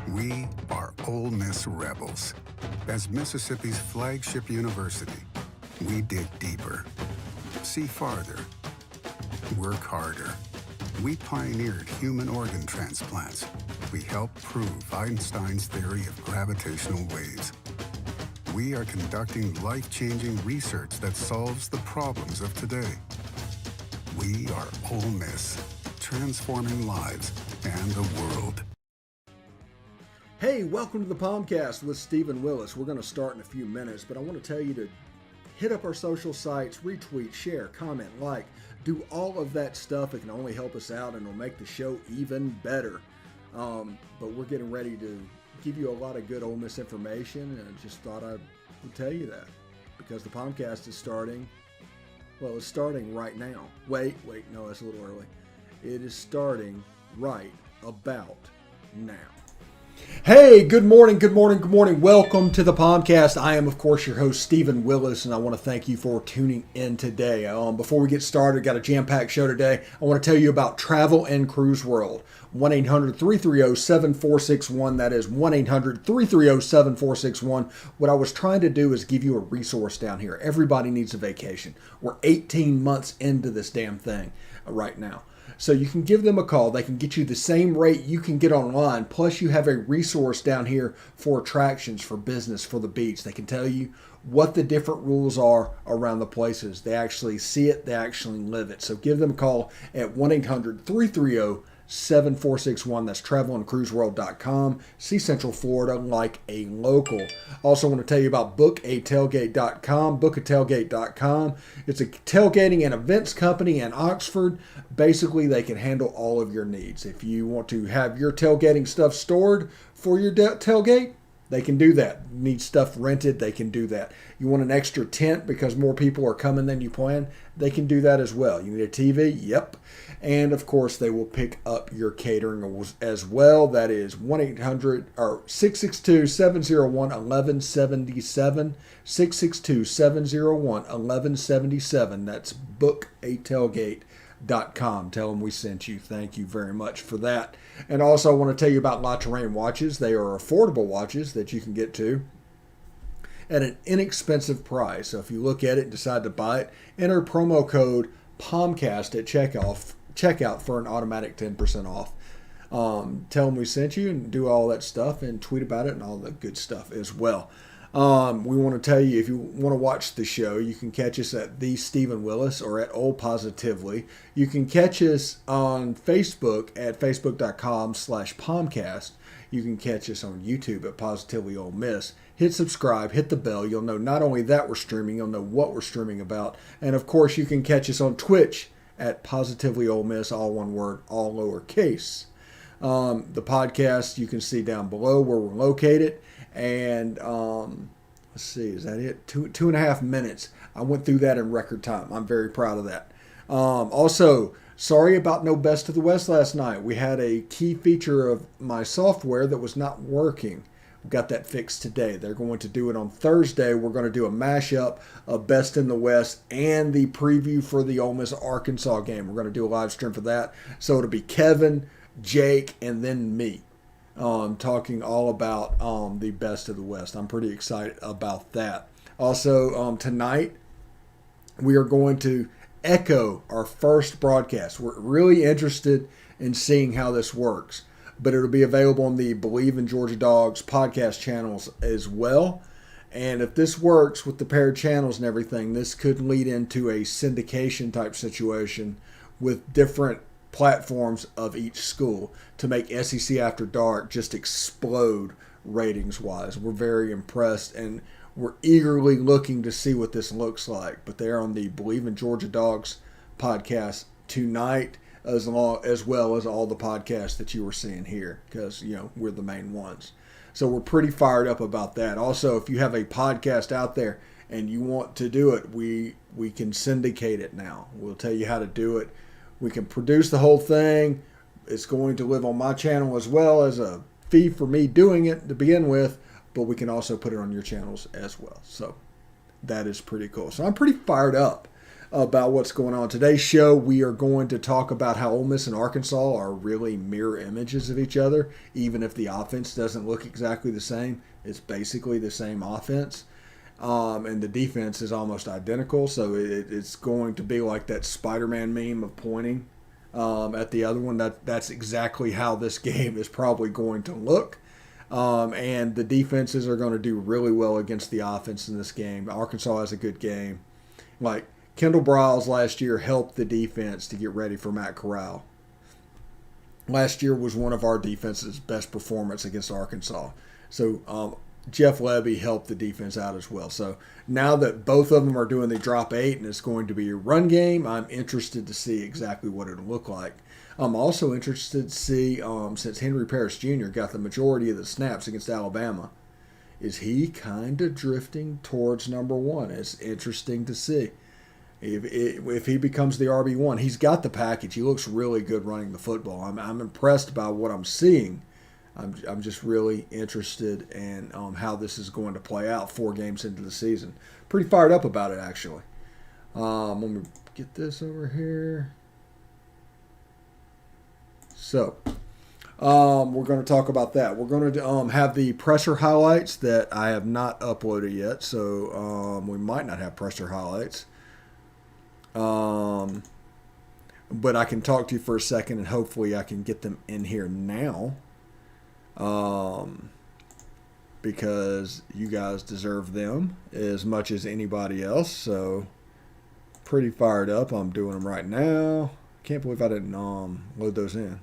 We are Ole Miss Rebels. As Mississippi's flagship university, we dig deeper, see farther, work harder. We pioneered human organ transplants. We helped prove Einstein's theory of gravitational waves. We are conducting life-changing research that solves the problems of today. We are Ole Miss, transforming lives and the world. Hey, welcome to the POMcast with Stephen Willis. We're going to start in a few minutes, but I want to tell you to hit up our social sites, retweet, share, comment, like, do all of that stuff. It can only help us out and it'll make the show even better. But we're getting ready to give you a lot of good Ole Miss information, and I just thought I would tell you that because the POMcast is starting. Well, it's starting right now. Wait, no, that's a little early. It is starting right about now. Hey, good morning. Welcome to the POMcast. I am, of course, your host, Stephen Willis, and I want to thank you for tuning in today. Before we get started, got a jam-packed show today. I want to tell you about Travel and Cruise World. 1-800-330-7461. That is 1-800-330-7461. What I was trying to do is give you a resource down here. Everybody needs a vacation. We're 18 months into this damn thing right now. So you can give them a call. They can get you the same rate you can get online. Plus you have a resource down here for attractions, for business, for the beach. They can tell you what the different rules are around the places. They actually see it. They actually live it. So give them a call at 1-800-330-7461. That's travelandcruiseworld.com. See Central Florida like a local. Also want to tell you about bookatailgate.com. Bookatailgate.com. It's a tailgating and events company in Oxford. Basically, they can handle all of your needs. If you want to have your tailgating stuff stored for your tailgate, they can do that. Need stuff rented, they can do that. You want an extra tent because more people are coming than you plan, they can do that as well. You need a TV? Yep. And of course, they will pick up your catering as well. That is 662-701-1177. 662-701-1177. That's bookatailgate.com. Tell them we sent you. Thank you very much for that. And also I want to tell you about La Terrain watches. They are affordable watches that you can get to at an inexpensive price. So if you look at it and decide to buy it, enter promo code POMcast at checkout for an automatic 10% off. Tell them we sent you and do all that stuff and tweet about it and all the good stuff as well. We want to tell you, if you want to watch the show, you can catch us at The Stephen Willis or at Old Positively. You can catch us on Facebook at facebook.com/POMcast. You can catch us on YouTube at Positively Ole Miss. Hit subscribe, hit the bell. You'll know not only that we're streaming, you'll know what we're streaming about. And of course, you can catch us on Twitch at Positively Ole Miss, all one word, all lowercase. The podcast you can see down below where we're located. And let's see, is that it? Two and a half minutes. I went through that in record time. I'm very proud of that. Also, sorry about no Best of the West last night. We had a key feature of my software that was not working. We got that fixed today. They're going to do it on Thursday. We're going to do a mashup of Best in the West and the preview for the Ole Miss Arkansas game. We're going to do a live stream for that. So it'll be Kevin, Jake, and then me. Talking all about the Best of the West. I'm pretty excited about that. Also, tonight, we are going to echo our first broadcast. We're really interested in seeing how this works, but it'll be available on the Believe in Georgia Dogs podcast channels as well. And if this works with the paired channels and everything, this could lead into a syndication type situation with different platforms of each school to make SEC After Dark just explode ratings wise. We're very impressed and we're eagerly looking to see what this looks like. But they're on the Believe in Georgia Dogs podcast tonight, as well as all the podcasts that you were seeing here, because we're the main ones. So we're pretty fired up about that. Also, if you have a podcast out there and you want to do it, we can syndicate it now. We'll tell you how to do it. We can produce the whole thing. It's going to live on my channel as well as a fee for me doing it to begin with, but we can also put it on your channels as well. So that is pretty cool. So I'm pretty fired up about what's going on. Today's show, we are going to talk about how Ole Miss and Arkansas are really mirror images of each other, even if the offense doesn't look exactly the same. It's basically the same offense. And the defense is almost identical, so it's going to be like that Spider-Man meme of pointing at the other one. That's exactly how this game is probably going to look. And the defenses are going to do really well against the offense in this game. Arkansas has a good game. Like, Kendall Briles last year helped the defense to get ready for Matt Corral. Last year was one of our defense's best performance against Arkansas. So Jeff Levy helped the defense out as well. So now that both of them are doing the drop 8 and it's going to be a run game, I'm interested to see exactly what it'll look like. I'm also interested to see, since Henry Parrish Jr. got the majority of the snaps against Alabama, is he kind of drifting towards number 1? It's interesting to see. If he becomes the RB1, he's got the package. He looks really good running the football. I'm impressed by what I'm seeing. I'm just really interested in how this is going to play out 4 games into the season. Pretty fired up about it, actually. Let me get this over here. So, we're going to talk about that. We're going to have the presser highlights that I have not uploaded yet, so we might not have presser highlights. But I can talk to you for a second, and hopefully I can get them in here now. Because you guys deserve them as much as anybody else. So pretty fired up. I'm doing them right now. Can't believe I didn't load those in.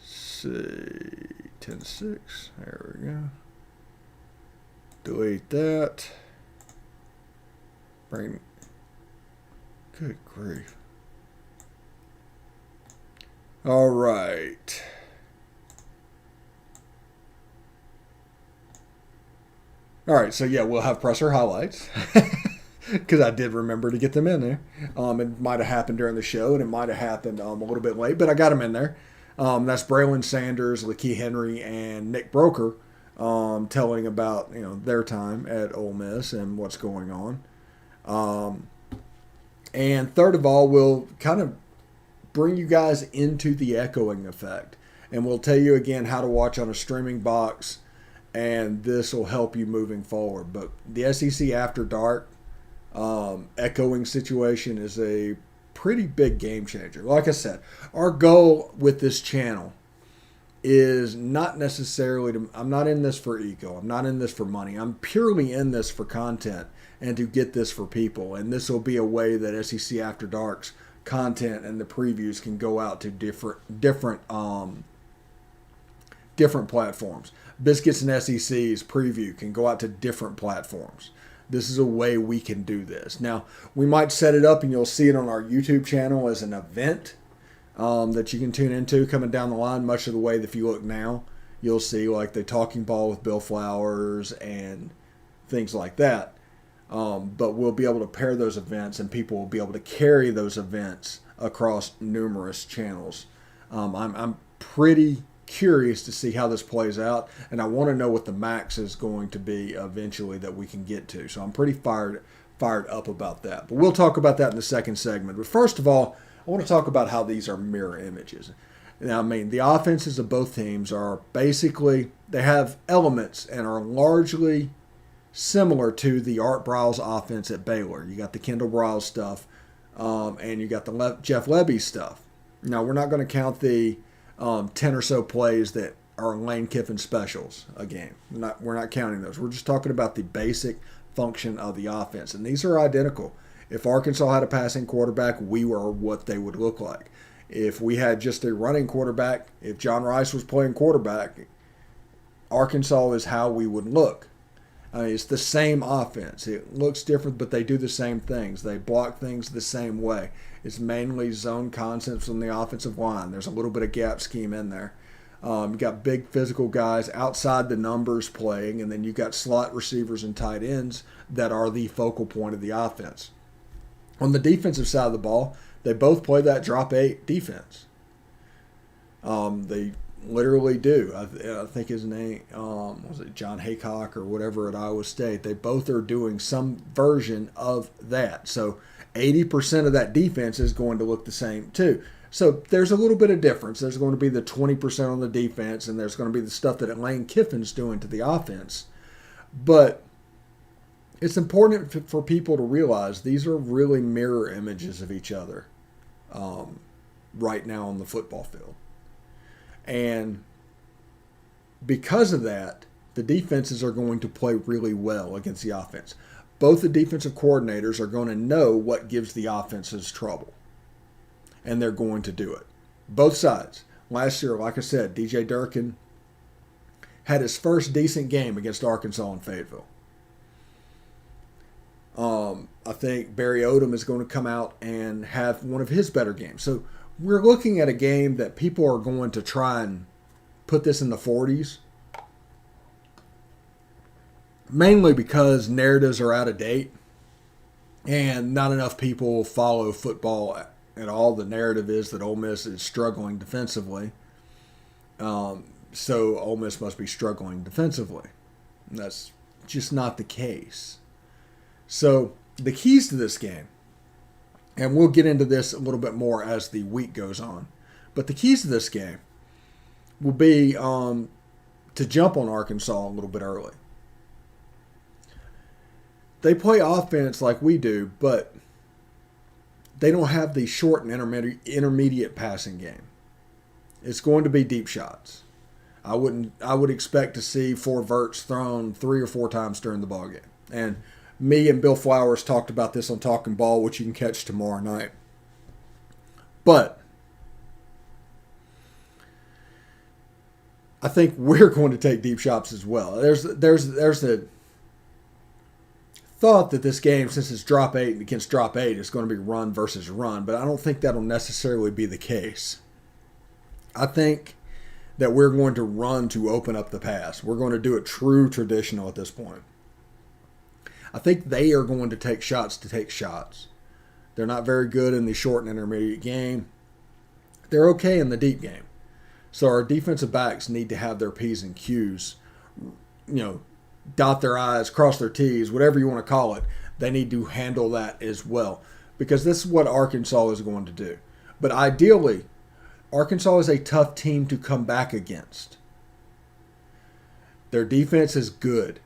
See, 10.6. There we go. Delete that. Bring. Good grief. All right. All right, so yeah, we'll have presser highlights because I did remember to get them in there. It might have happened during the show, and it might have happened a little bit late, but I got them in there. That's Braylon Sanders, Lakeith Henry, and Nick Broker telling about their time at Ole Miss and what's going on. And third of all, we'll kind of bring you guys into the echoing effect, and we'll tell you again how to watch on a streaming box. And this will help you moving forward. But the SEC After Dark echoing situation is a pretty big game changer. Like I said, our goal with this channel is not necessarily to, I'm not in this for ego. I'm not in this for money. I'm purely in this for content and to get this for people. And this will be a way that SEC After Dark's content and the previews can go out to different platforms. Biscuits and SEC's preview can go out to different platforms. This is a way we can do this. Now, we might set it up and you'll see it on our YouTube channel as an event that you can tune into coming down the line, much of the way that if you look now, you'll see like the Talking Ball with Bill Flowers and things like that. But we'll be able to pair those events and people will be able to carry those events across numerous channels. I'm pretty curious to see how this plays out, and I want to know what the max is going to be eventually that we can get to. So I'm pretty fired up about that. But we'll talk about that in the second segment. But first of all, I want to talk about how these are mirror images. Now, I mean, the offenses of both teams are basically, they have elements and are largely similar to the Art Briles offense at Baylor. You got the Kendall Briles stuff, and you got the Jeff Lebby stuff. Now, we're not going to count the 10 or so plays that are Lane Kiffin specials a game. We're not counting those. We're just talking about the basic function of the offense. And these are identical. If Arkansas had a passing quarterback, we were what they would look like. If we had just a running quarterback, if John Rice was playing quarterback, Arkansas is how we would look. I mean, it's the same offense. It looks different, but they do the same things. They block things the same way. It's mainly zone concepts on the offensive line. There's a little bit of gap scheme in there. You got big physical guys outside the numbers playing, and then you got slot receivers and tight ends that are the focal point of the offense. On the defensive side of the ball, they both play that drop 8 defense. They literally do. I think his name was it John Haycock or whatever at Iowa State. They both are doing some version of that. So 80% of that defense is going to look the same too. So there's a little bit of difference. There's going to be the 20% on the defense, and there's going to be the stuff that Lane Kiffin's doing to the offense. But it's important for people to realize these are really mirror images of each other right now on the football field. And because of that, the defenses are going to play really well against the offense. Both the defensive coordinators are going to know what gives the offenses trouble, and they're going to do it. Both sides. Last year, like I said, DJ Durkin had his first decent game against Arkansas and Fayetteville. I think Barry Odom is going to come out and have one of his better games. So we're looking at a game that people are going to try and put this in the 40s. Mainly because narratives are out of date and not enough people follow football at all. The narrative is that Ole Miss is struggling defensively. So Ole Miss must be struggling defensively. And that's just not the case. So the keys to this game, and we'll get into this a little bit more as the week goes on, but the keys to this game will be to jump on Arkansas a little bit early. They play offense like we do, but they don't have the short and intermediate passing game. It's going to be deep shots. I would expect to see 4 verts thrown 3 or 4 times during the ball game. And me and Bill Flowers talked about this on Talking Ball, which you can catch tomorrow night. But I think we're going to take deep shots as well. There's a thought that this game, since it's drop 8 against drop 8, is going to be run versus run, but I don't think that'll necessarily be the case. I think that we're going to run to open up the pass. We're going to do it true traditional at this point. I think they are going to take shots to take shots. They're not very good in the short and intermediate game. They're okay in the deep game. So our defensive backs need to have their P's and Q's, dot their I's, cross their T's, whatever you want to call it. They need to handle that as well, because this is what Arkansas is going to do. But ideally, Arkansas is a tough team to come back against. Their defense is good.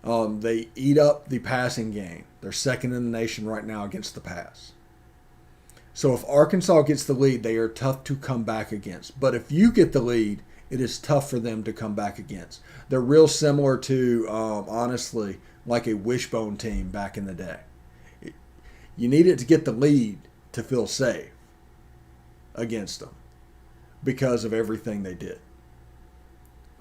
They eat up the passing game. They're second in the nation right now against the pass. So if Arkansas gets the lead, they are tough to come back against. But if you get the lead, it is tough for them to come back against. They're real similar to, honestly, like a wishbone team back in the day. You needed to get the lead to feel safe against them because of everything they did.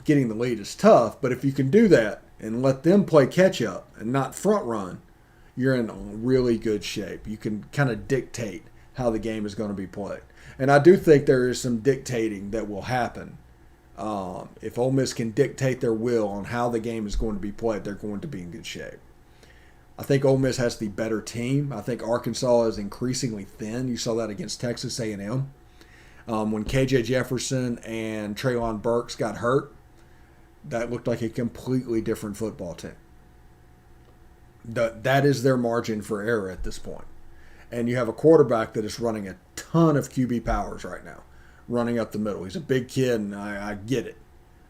Getting the lead is tough, but if you can do that and let them play catch up and not front run, you're in really good shape. You can kind of dictate how the game is going to be played. And I do think there is some dictating that will happen. If Ole Miss can dictate their will on how the game is going to be played, they're going to be in good shape. I think Ole Miss has the better team. I think Arkansas is increasingly thin. You saw that against Texas A&M. When KJ Jefferson and Treylon Burks got hurt, that looked like a completely different football team. That is their margin for error at this point. And you have a quarterback that is running a ton of QB powers right now, running up the middle. He's a big kid, and I get it.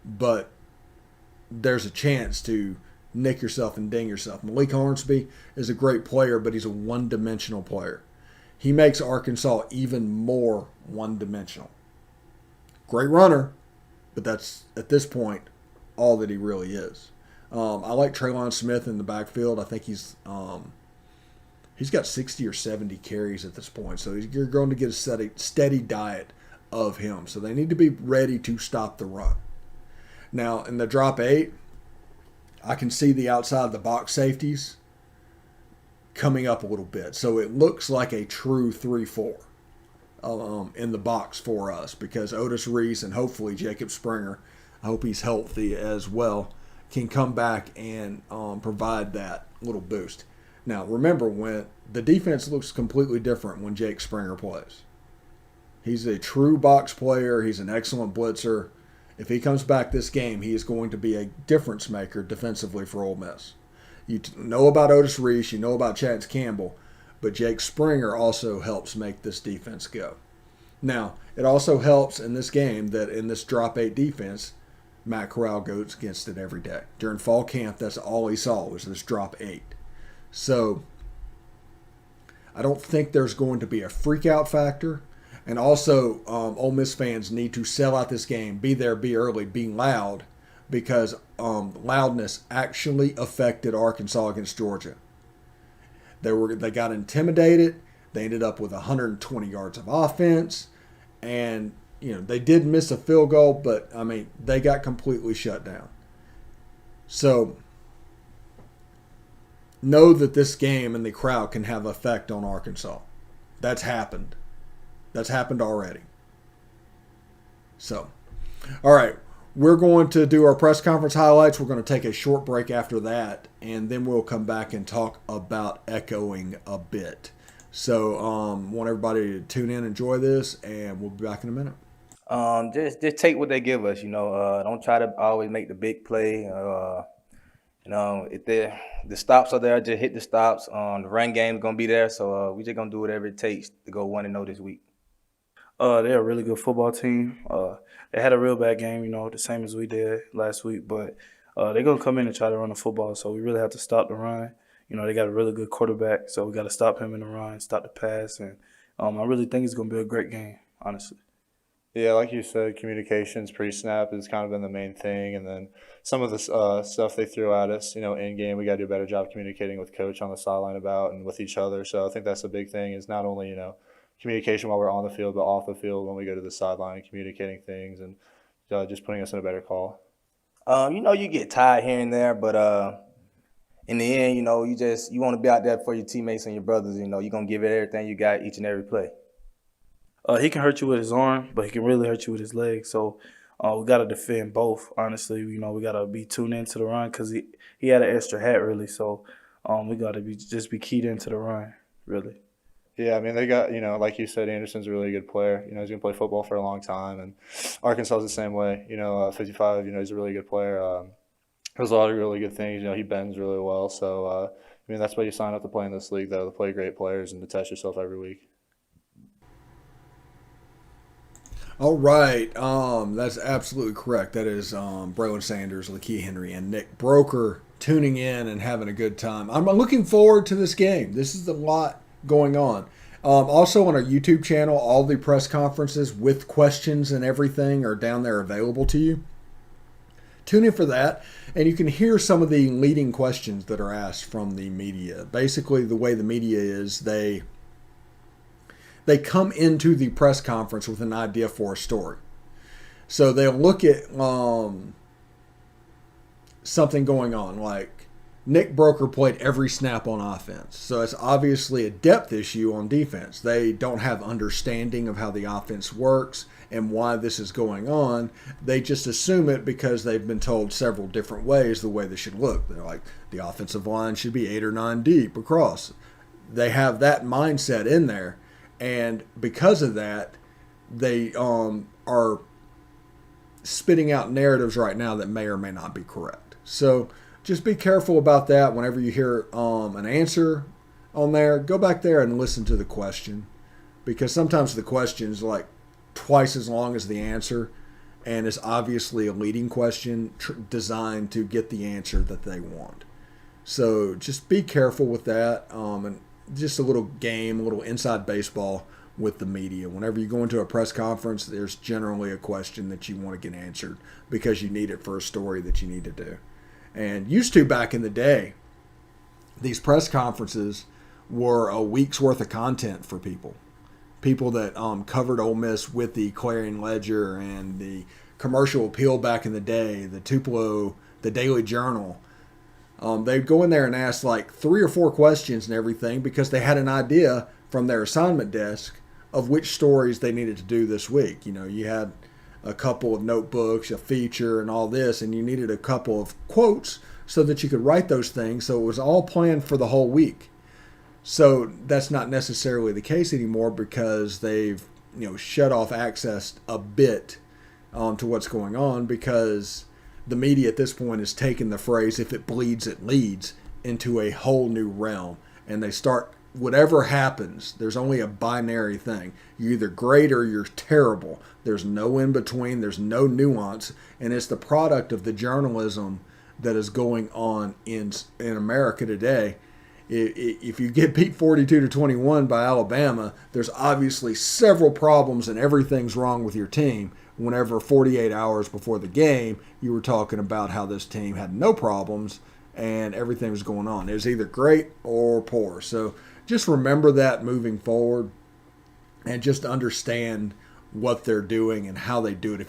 But there's a chance to nick yourself and ding yourself. Malik Hornsby is a great player, but he's a one-dimensional player. He makes Arkansas even more one-dimensional. Great runner, but that's, at this point, all that he really is. I like Traylon Smith in the backfield. I think he's got 60 or 70 carries at this point, so you're going to get a steady diet of him. So they need to be ready to stop the run. Now, in the drop 8, I can see the outside of the box safeties coming up a little bit. So it looks like a true 3-4 in the box for us, because Otis Reese and hopefully Jacob Springer, I hope he's healthy as well, can come back and provide that little boost. Now, remember, when the defense looks completely different when Jake Springer plays. He's a true box player. He's an excellent blitzer. If he comes back this game, he is going to be a difference maker defensively for Ole Miss. You know about Otis Reese, you know about Chance Campbell, but Jake Springer also helps make this defense go. Now, it also helps in this game that in this drop 8 defense, Matt Corral goes against it every day. During fall camp, that's all he saw was this drop 8. So, I don't think there's going to be a freak out factor. And also, Ole Miss fans need to sell out this game, be there, be early, be loud, because loudness actually affected Arkansas against Georgia. They got intimidated. They ended up with 120 yards of offense, and they did miss a field goal, but they got completely shut down. So know that this game and the crowd can have effect on Arkansas. That's happened. That's happened already. So, all right. We're going to do our press conference highlights. We're going to take a short break after that, and then we'll come back and talk about echoing a bit. So, want everybody to tune in, enjoy this, and we'll be back in a minute. Just take what they give us. Don't try to always make the big play. If the stops are there, just hit the stops. The run game's gonna be there, so we just gonna do whatever it takes to go 1-0 this week. They're a really good football team. They had a real bad game, the same as we did last week. But they're going to come in and try to run the football, so we really have to stop the run. They got a really good quarterback, so we got to stop him in the run, stop the pass. And I really think it's going to be a great game, honestly. Yeah, like you said, communications pre-snap has kind of been the main thing. And then some of the stuff they threw at us, in game, we got to do a better job communicating with coach on the sideline about and with each other. So I think that's a big thing is not only, communication while we're on the field, but off the field when we go to the sideline, communicating things and just putting us in a better call. You get tired here and there, but in the end, you want to be out there for your teammates and your brothers. You're going to give it everything you got each and every play. He can hurt you with his arm, but he can really hurt you with his leg. So we got to defend both, honestly. We got to be tuned into the run because he had an extra hat, really. So we got to be keyed into the run, really. Yeah, they got, like you said, Anderson's a really good player. He's going to play football for a long time. And Arkansas is the same way. 55, he's a really good player. There's a lot of really good things. He bends really well. So, that's why you sign up to play in this league, though, to play great players and to test yourself every week. All right. That's absolutely correct. That is Braylon Sanders, Lakeith Henry, and Nick Broker tuning in and having a good time. I'm looking forward to this game. This is a lot going on. Also on our YouTube channel, all the press conferences with questions and everything are down there available to you. Tune in for that, and you can hear some of the leading questions that are asked from the media. Basically, the way the media is, they come into the press conference with an idea for a story. So they'll look at something going on, like Nick Broker played every snap on offense. So it's obviously a depth issue on defense. They don't have understanding of how the offense works and why this is going on. They just assume it because they've been told several different ways the way they should look. They're like, the offensive line should be 8 or 9 deep across. They have that mindset in there. And because of that, they are spitting out narratives right now that may or may not be correct. So just be careful about that. Whenever you hear an answer on there, go back there and listen to the question, because sometimes the question is like twice as long as the answer, and it's obviously a leading question designed to get the answer that they want. So just be careful with that, and just a little game, a little inside baseball with the media. Whenever you go into a press conference, there's generally a question that you want to get answered because you need it for a story that you need to do. And used to back in the day, these press conferences were a week's worth of content for people. People that covered Ole Miss with the Clarion Ledger and the Commercial Appeal back in the day, the Tupelo, the Daily Journal. They'd go in there and ask like 3 or 4 questions and everything because they had an idea from their assignment desk of which stories they needed to do this week. You had a couple of notebooks, a feature, and all this, and you needed a couple of quotes so that you could write those things. So it was all planned for the whole week. So that's not necessarily the case anymore because they've shut off access a bit to what's going on, because the media at this point has taken the phrase "if it bleeds, it leads" into a whole new realm, and they start, whatever happens, there's only a binary thing. You're either great or you're terrible. There's no in between. There's no nuance, and it's the product of the journalism that is going on in America today. If you get beat 42-21 by Alabama, there's obviously several problems and everything's wrong with your team. Whenever 48 hours before the game, you were talking about how this team had no problems and everything was going on. It was either great or poor. So just remember that moving forward, and just understand what they're doing and how they do it.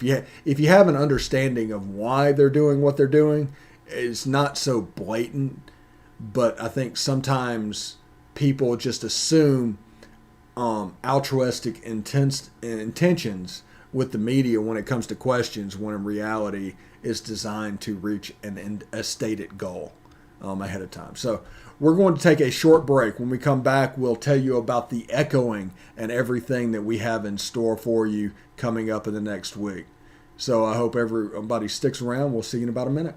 If you have an understanding of why they're doing what they're doing, it's not so blatant. But I think sometimes people just assume altruistic intentions with the media when it comes to questions, when in reality it's designed to reach a stated goal ahead of time. So we're going to take a short break. When we come back, we'll tell you about the echoing and everything that we have in store for you coming up in the next week. So I hope everybody sticks around. We'll see you in about a minute.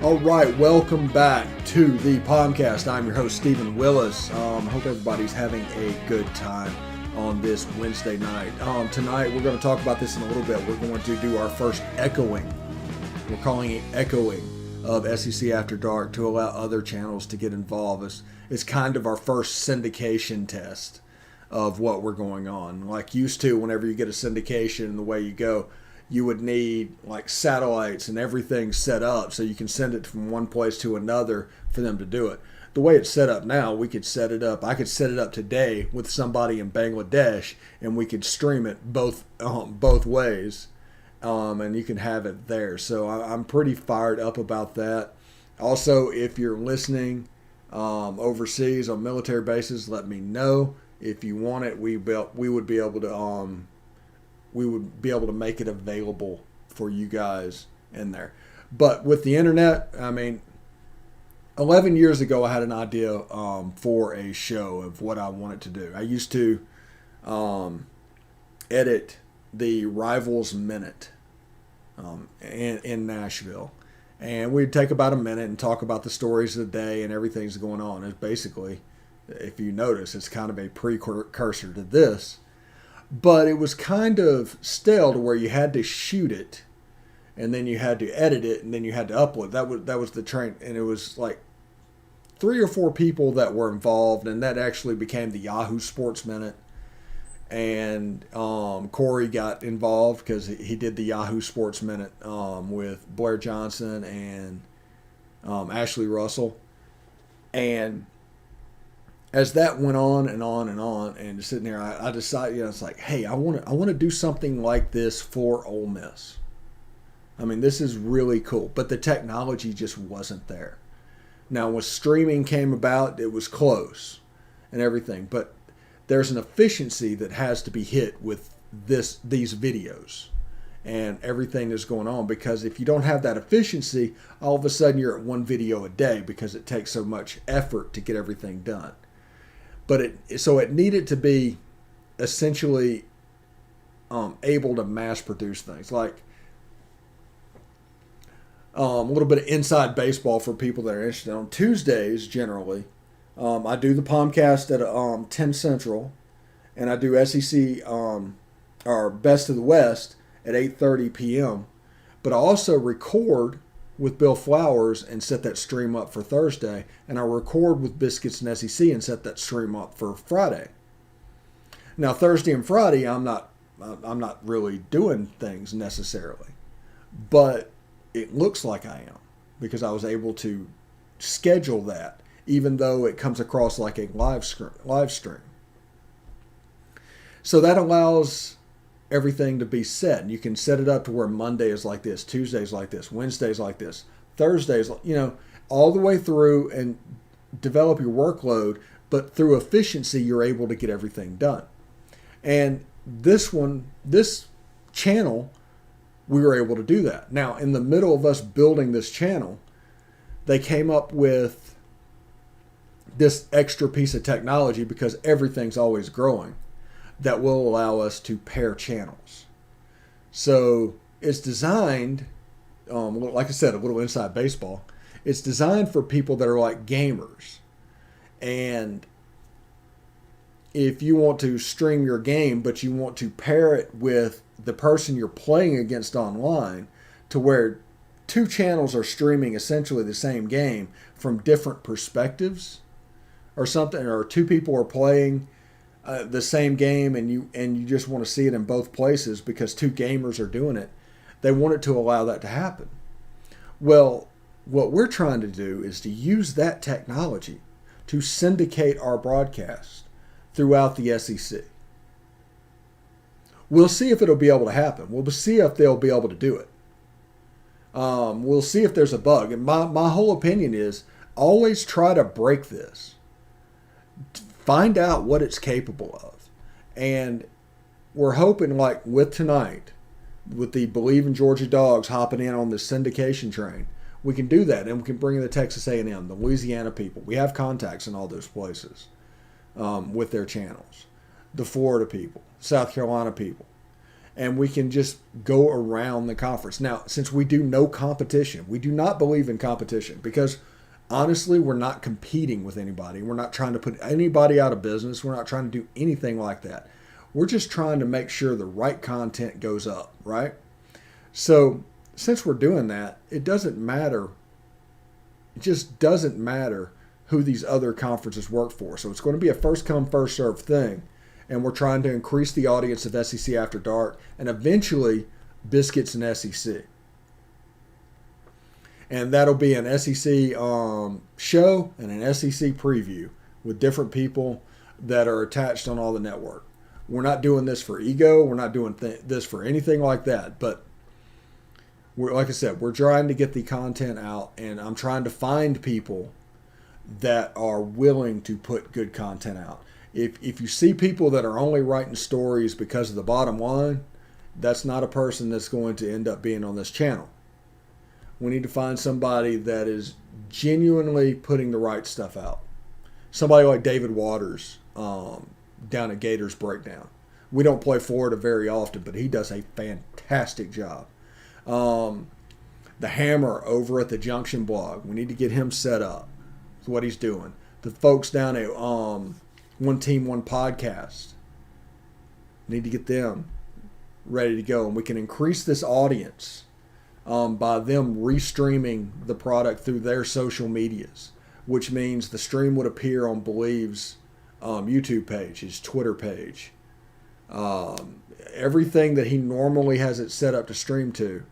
All right, welcome back to the POMcast. I'm your host, Stephen Willis. I hope everybody's having a good time on this Wednesday night. Tonight, we're going to talk about this in a little bit. We're going to do our first echoing. We're calling it echoing of SEC After Dark to allow other channels to get involved. It's kind of our first syndication test of what we're going on. Like used to, whenever you get a syndication and the way you go, you would need like satellites and everything set up so you can send it from one place to another for them to do it. The way it's set up now, we could set it up. I could set it up today with somebody in Bangladesh, and we could stream it both ways, and you can have it there. So I'm pretty fired up about that. Also, if you're listening overseas on military bases, let me know. If you want it, we would be able to. We would be able to make it available for you guys in there. But with the internet, 11 years ago, I had an idea for a show of what I wanted to do. I used to edit the Rivals Minute in Nashville. And we'd take about a minute and talk about the stories of the day and everything that's going on. It's basically, if you notice, it's kind of a precursor to this. But it was kind of stale to where you had to shoot it, and then you had to edit it, and then you had to upload. That was the train, and it was like 3 or 4 people that were involved, and that actually became the Yahoo Sports Minute. And Corey got involved because he did the Yahoo Sports Minute with Blair Johnson and Ashley Russell. And as that went on and on and on, and sitting there, I decided, it's like, hey, I want to do something like this for Ole Miss. This is really cool, but the technology just wasn't there. Now, when streaming came about, it was close and everything, but there's an efficiency that has to be hit with these videos and everything that's going on, because if you don't have that efficiency, all of a sudden you're at one video a day because it takes so much effort to get everything done. But it needed to be essentially able to mass produce things. Like a little bit of inside baseball for people that are interested. On Tuesdays, generally, I do the POMcast at 10 Central, and I do SEC or Best of the West at 8:30 p.m. But I also record with Bill Flowers and set that stream up for Thursday, and I record with Biscuits and SEC and set that stream up for Friday. Now Thursday and Friday, I'm not really doing things necessarily, but it looks like I am because I was able to schedule that, even though it comes across like a live stream. So that allows everything to be set. And you can set it up to where Monday is like this, Tuesday's like this, Wednesday's like this, Thursday's, all the way through and develop your workload. But through efficiency, you're able to get everything done. And this channel, we were able to do that. Now, in the middle of us building this channel, they came up with this extra piece of technology, because everything's always growing, that will allow us to pair channels. So it's designed, like I said, a little inside baseball. It's designed for people that are like gamers. And if you want to stream your game, but you want to pair it with the person you're playing against online, to where two channels are streaming essentially the same game from different perspectives or something, or two people are playing the same game and you just want to see it in both places because two gamers are doing it, they want it to allow that to happen. Well, what we're trying to do is to use that technology to syndicate our broadcast throughout the SEC. We'll see if it'll be able to happen. We'll see if they'll be able to do it. We'll see if there's a bug. And my whole opinion is always try to break this. Find out what it's capable of. And we're hoping, like with tonight, with the Believe in Georgia Dogs hopping in on this syndication train, we can do that. And we can bring in the Texas A&M, the Louisiana people. We have contacts in all those places with their channels. The Florida people, South Carolina people. And we can just go around the conference. Now, since we do no competition, we do not believe in competition because honestly, we're not competing with anybody. We're not trying to put anybody out of business. We're not trying to do anything like that. We're just trying to make sure the right content goes up, right? So since we're doing that, it doesn't matter. It just doesn't matter who these other conferences work for. So it's going to be a first come, first served thing. And we're trying to increase the audience of SEC After Dark and eventually Biscuits and SEC. And that'll be an SEC show and an SEC preview with different people that are attached on all the network. We're not doing this for ego. We're not doing this for anything like that. But like I said, we're trying to get the content out, and I'm trying to find people that are willing to put good content out. If you see people that are only writing stories because of the bottom line, that's not a person that's going to end up being on this channel. We need to find somebody that is genuinely putting the right stuff out. Somebody like David Waters down at Gators Breakdown. We don't play Florida very often, but he does a fantastic job. The Hammer over at the Junction blog. We need to get him set up. That's what he's doing. The folks down at One Team, One Podcast. Need to get them ready to go. And we can increase this audience by them restreaming the product through their social medias, which means the stream would appear on Believe's YouTube page, his Twitter page. Everything that he normally has it set up to stream to,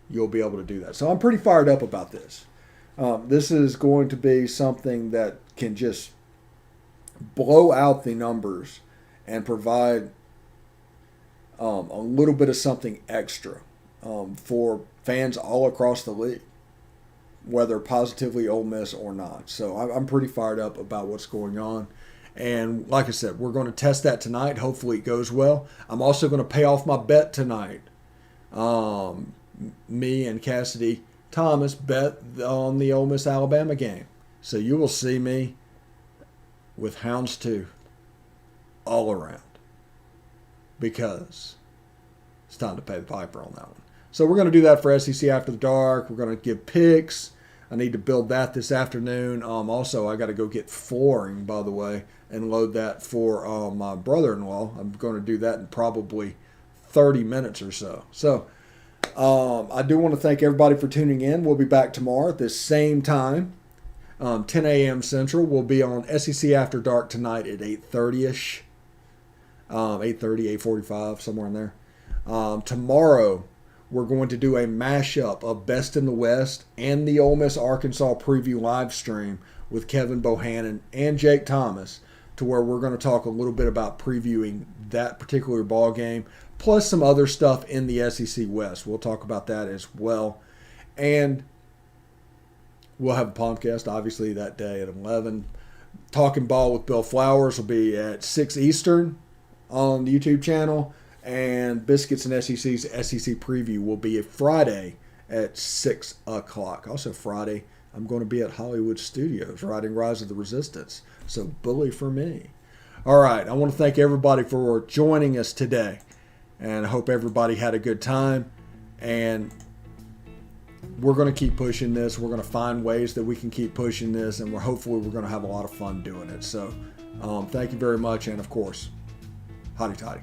you'll be able to do that. So I'm pretty fired up about this. This is going to be something that can just blow out the numbers and provide a little bit of something extra for fans all across the league, whether positively Ole Miss or not. So I'm pretty fired up about what's going on. And like I said, we're going to test that tonight. Hopefully it goes well. I'm also going to pay off my bet tonight. Me and Cassidy Thomas bet on the Ole Miss Alabama game. So you will see me with houndstooth all around, because it's time to pay the piper on that one. So we're going to do that for SEC After the Dark. We're going to give picks. I need to build that this afternoon. Also, I got to go get flooring, by the way, and load that for my brother-in-law. I'm going to do that in probably 30 minutes or so. So I do want to thank everybody for tuning in. We'll be back tomorrow at this same time, 10 a.m. Central. We'll be on SEC After Dark tonight at 8:30ish, 8:30, 8:45, somewhere in there. Tomorrow, we're going to do a mashup of Best in the West and the Ole Miss Arkansas preview live stream with Kevin Bohannon and Jake Thomas, to where we're going to talk a little bit about previewing that particular ball game, plus some other stuff in the SEC West. We'll talk about that as well. And we'll have a POMcast, obviously, that day at 11. Talking Ball with Bill Flowers will be at 6 Eastern on the YouTube channel. And Biscuits and SEC's SEC preview will be a Friday at 6 o'clock. Also Friday, I'm going to be at Hollywood Studios writing Rise of the Resistance. So bully for me. All right, I want to thank everybody for joining us today. And I hope everybody had a good time. And we're going to keep pushing this. We're going to find ways that we can keep pushing this. And hopefully we're going to have a lot of fun doing it. So thank you very much. And of course, hotty toddy.